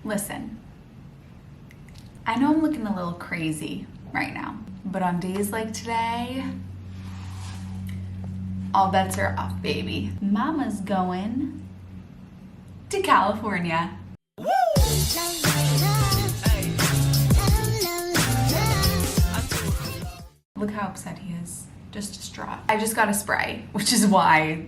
Listen, I know I'm looking a little crazy right now, but on days like today, all bets are off, baby. Mama's going to California. Look how upset he is, just distraught. I just got a spray, which is why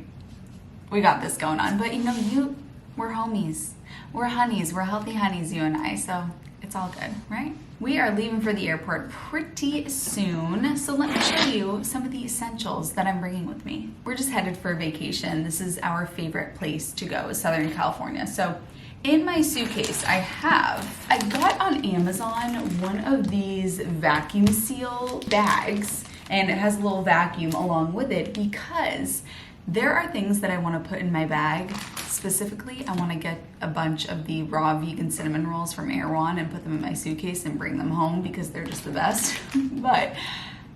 we got this going on. But you know, we're homies. We're honeys, we're healthy honeys, you and I, so it's all good, right? We are leaving for the airport pretty soon, so let me show you some of the essentials that I'm bringing with me. We're just headed for a vacation. This is our favorite place to go, Southern California. So in my suitcase, I got on Amazon one of these vacuum seal bags, and it has a little vacuum along with it because there are things that I want to put in my bag. Specifically, I want to get a bunch of the raw vegan cinnamon rolls from Erewhon and put them in my suitcase and bring them home because they're just the best. But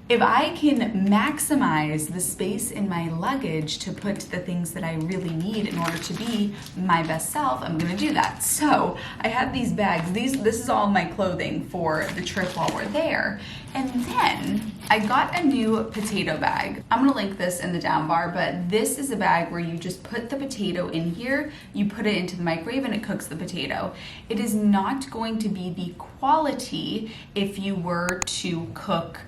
if I can maximize the space in my luggage to put the things that I really need in order to be my best self, I'm gonna do that. So I have these bags. This is all my clothing for the trip while we're there. And then I got a new potato bag. I'm gonna link this in the down bar, but this is a bag where you just put the potato in here, you put it into the microwave and it cooks the potato. It is not going to be the quality if you were to cook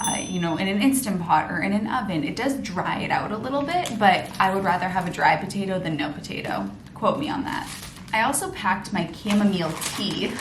in an Instant Pot or in an oven. It does dry it out a little bit, but I would rather have a dry potato than no potato. Quote me on that. I also packed my chamomile tea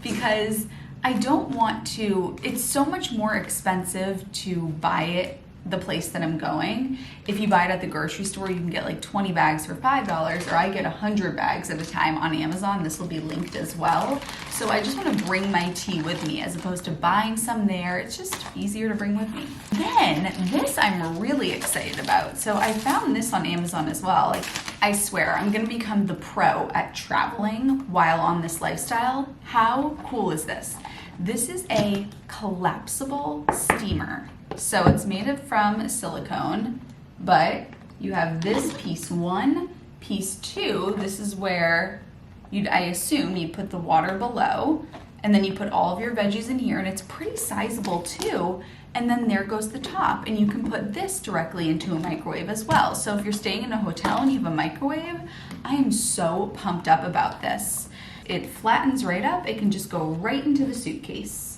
because I don't want to, it's so much more expensive to buy it the place that I'm going. If you buy it at the grocery store, you can get like 20 bags for $5, or I get 100 bags at a time on Amazon. This will be linked as well. So I just want to bring my tea with me as opposed to buying some there. It's just easier to bring with me. Then this I'm really excited about. So I found this on Amazon as well. Like, I swear I'm gonna become the pro at traveling while on this lifestyle. How cool is this? This is a collapsible steamer. So it's made from silicone, but you have this piece one, piece two. This is where I assume you put the water below, and then you put all of your veggies in here, and it's pretty sizable too. And then there goes the top, and you can put this directly into a microwave as well. So if you're staying in a hotel and you have a microwave, I am so pumped up about this. It flattens right up. It can just go right into the suitcase.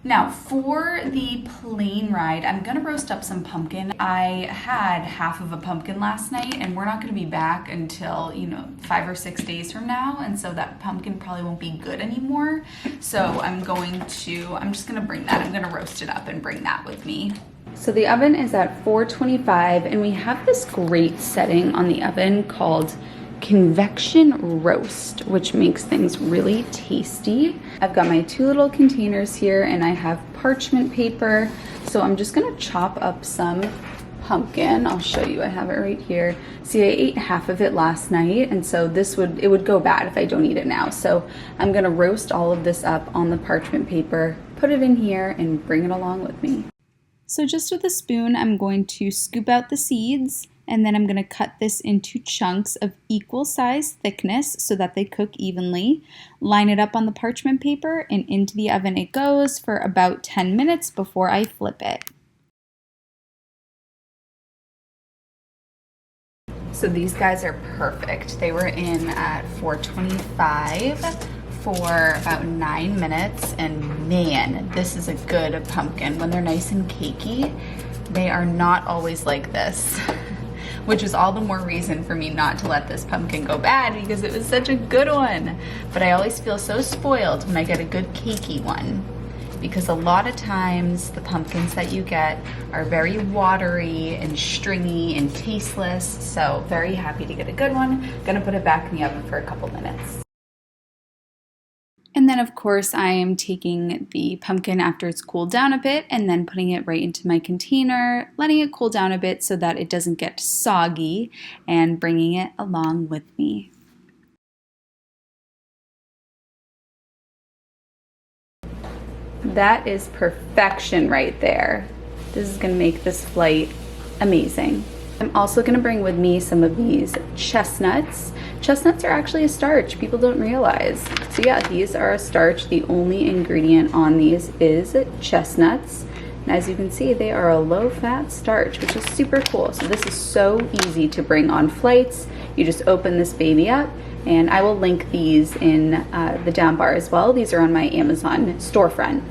Now for the plane ride, I'm gonna roast up some pumpkin. I had half of a pumpkin last night, and we're not gonna be back until, 5 or 6 days from now. And so that pumpkin probably won't be good anymore. So I'm just gonna bring that. I'm gonna roast it up and bring that with me. So the oven is at 425, and we have this great setting on the oven called convection roast, which makes things really tasty. I've got my 2 little containers here, and I have parchment paper. So I'm just gonna chop up some pumpkin. I'll show you, I have it right here. See, I ate half of it last night, and so it would go bad if I don't eat it now. So I'm gonna roast all of this up on the parchment paper, put it in here, and bring it along with me. So just with a spoon, I'm going to scoop out the seeds, and then I'm gonna cut this into chunks of equal size thickness so that they cook evenly. Line it up on the parchment paper, and into the oven it goes for about 10 minutes before I flip it. So these guys are perfect. They were in at 425 for about 9 minutes, and man, this is a good pumpkin. When they're nice and cakey, they are not always like this. Which is all the more reason for me not to let this pumpkin go bad, because it was such a good one. But I always feel so spoiled when I get a good cakey one, because a lot of times the pumpkins that you get are very watery and stringy and tasteless. So very happy to get a good one. Gonna put it back in the oven for a couple minutes. And then of course I am taking the pumpkin after it's cooled down a bit and then putting it right into my container, letting it cool down a bit so that it doesn't get soggy, and bringing it along with me. That is perfection right there. This is gonna make this flight amazing. I'm also gonna bring with me some of these chestnuts. Chestnuts are actually a starch, people don't realize. So yeah, these are a starch. The only ingredient on these is chestnuts. And as you can see, they are a low-fat starch, which is super cool. So this is so easy to bring on flights. You just open this baby up, and I will link these in the down bar as well. These are on my Amazon storefront.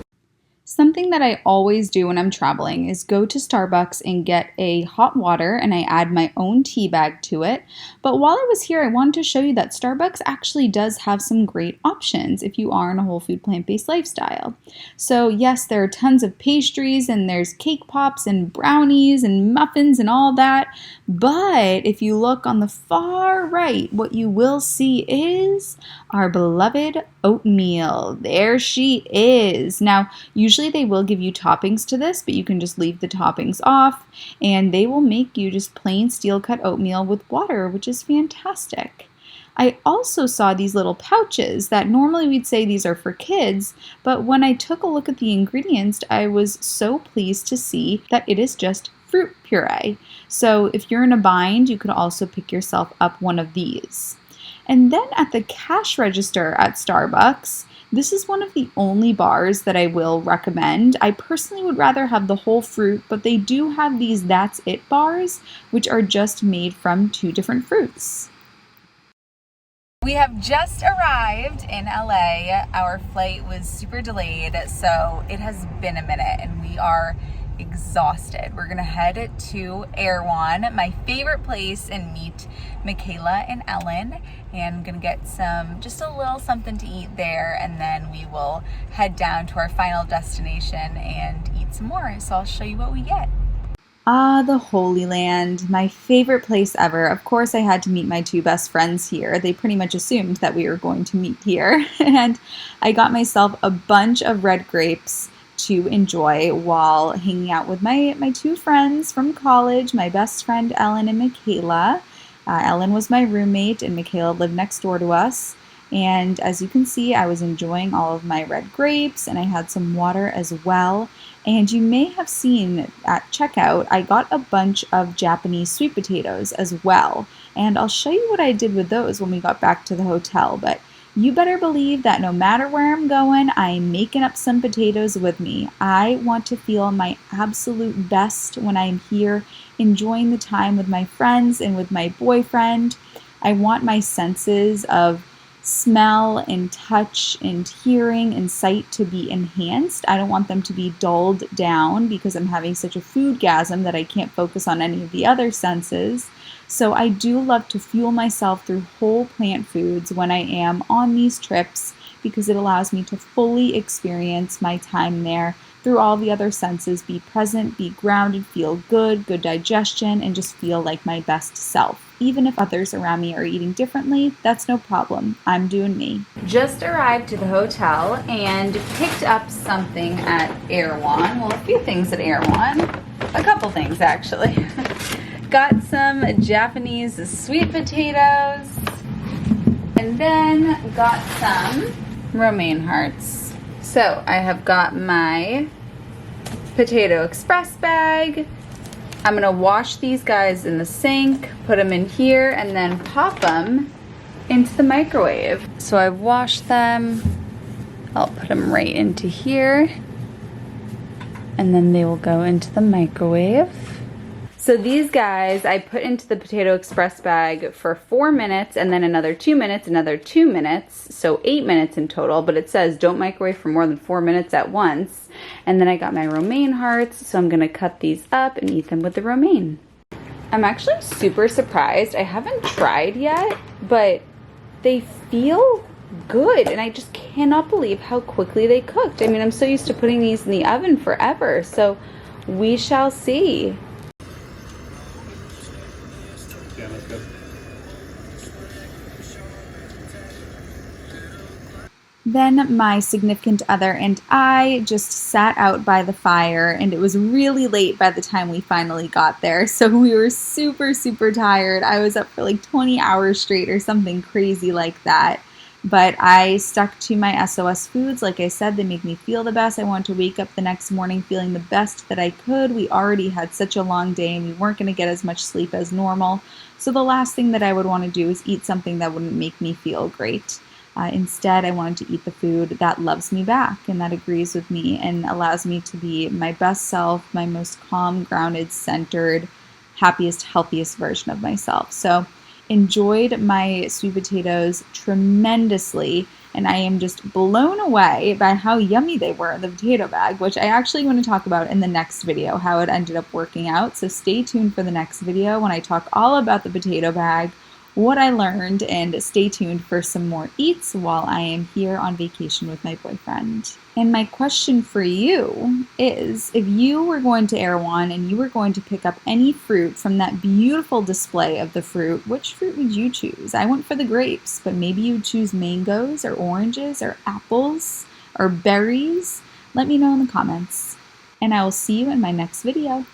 Something that I always do when I'm traveling is go to Starbucks and get a hot water, and I add my own tea bag to it. But while I was here, I wanted to show you that Starbucks actually does have some great options if you are in a whole food plant-based lifestyle. So yes, there are tons of pastries, and there's cake pops and brownies and muffins and all that. But if you look on the far right, what you will see is our beloved oatmeal. There she is. Now, usually they will give you toppings to this, but you can just leave the toppings off, and they will make you just plain steel cut oatmeal with water, which is fantastic. I also saw these little pouches that normally we'd say these are for kids, but when I took a look at the ingredients, I was so pleased to see that it is just fruit puree. So if you're in a bind, you could also pick yourself up one of these. And then at the cash register at Starbucks, this is one of the only bars that I will recommend. I personally would rather have the whole fruit, but they do have these That's It bars, which are just made from 2 different fruits. We have just arrived in LA. Our flight was super delayed, so it has been a minute and we are exhausted. We're gonna head to Erewhon, my favorite place, and meet Michaela and Ellen, and I'm gonna get just a little something to eat there, and then we will head down to our final destination and eat some more. So I'll show you what we get. Ah, the Holy Land, my favorite place ever. Of course, I had to meet my 2 best friends here. They pretty much assumed that we were going to meet here, and I got myself a bunch of red grapes to enjoy while hanging out with my 2 friends from college, my best friend Ellen and Michaela. Ellen was my roommate and Michaela lived next door to us. And as you can see, I was enjoying all of my red grapes, and I had some water as well. And you may have seen at checkout, I got a bunch of Japanese sweet potatoes as well. And I'll show you what I did with those when we got back to the hotel. But you better believe that no matter where I'm going, I'm making up some potatoes with me. I want to feel my absolute best when I'm here enjoying the time with my friends and with my boyfriend. I want my senses of smell and touch and hearing and sight to be enhanced. I don't want them to be dulled down because I'm having such a foodgasm that I can't focus on any of the other senses. So I do love to fuel myself through whole plant foods when I am on these trips because it allows me to fully experience my time there through all the other senses, be present, be grounded, feel good digestion, and just feel like my best self. Even if others around me are eating differently, that's no problem. I'm doing me. Just arrived to the hotel and picked up something at Erewhon. Well, a few things at Erewhon. A couple things, actually. Got some Japanese sweet potatoes, and then got some romaine hearts. So I have got my potato express bag. I'm gonna wash these guys in the sink, put them in here, and then pop them into the microwave. So I've washed them. I'll put them right into here, and then they will go into the microwave. So these guys I put into the potato express bag for 4 minutes, and then another 2 minutes, another 2 minutes, so 8 minutes in total, but it says don't microwave for more than 4 minutes at once. And then I got my romaine hearts, so I'm gonna cut these up and eat them with the romaine. I'm actually super surprised. I haven't tried yet, but they feel good, and I just cannot believe how quickly they cooked. I mean, I'm so used to putting these in the oven forever, so we shall see. Then my significant other and I just sat out by the fire, and it was really late by the time we finally got there. So we were super, super tired. I was up for like 20 hours straight or something crazy like that. But I stuck to my SOS foods. Like I said, they make me feel the best. I wanted to wake up the next morning feeling the best that I could. We already had such a long day and we weren't going to get as much sleep as normal. So the last thing that I would want to do is eat something that wouldn't make me feel great. Instead, I wanted to eat the food that loves me back and that agrees with me and allows me to be my best self, my most calm, grounded, centered, happiest, healthiest version of myself. So enjoyed my sweet potatoes tremendously, and I am just blown away by how yummy they were in the potato bag, which I actually want to talk about in the next video, how it ended up working out. So stay tuned for the next video when I talk all about the potato bag, what I learned, and stay tuned for some more eats while I am here on vacation with my boyfriend. And my question for you is, if you were going to Erewhon and you were going to pick up any fruit from that beautiful display of the fruit, which fruit would you choose? I went for the grapes, but maybe you'd choose mangoes or oranges or apples or berries. Let me know in the comments, and I will see you in my next video.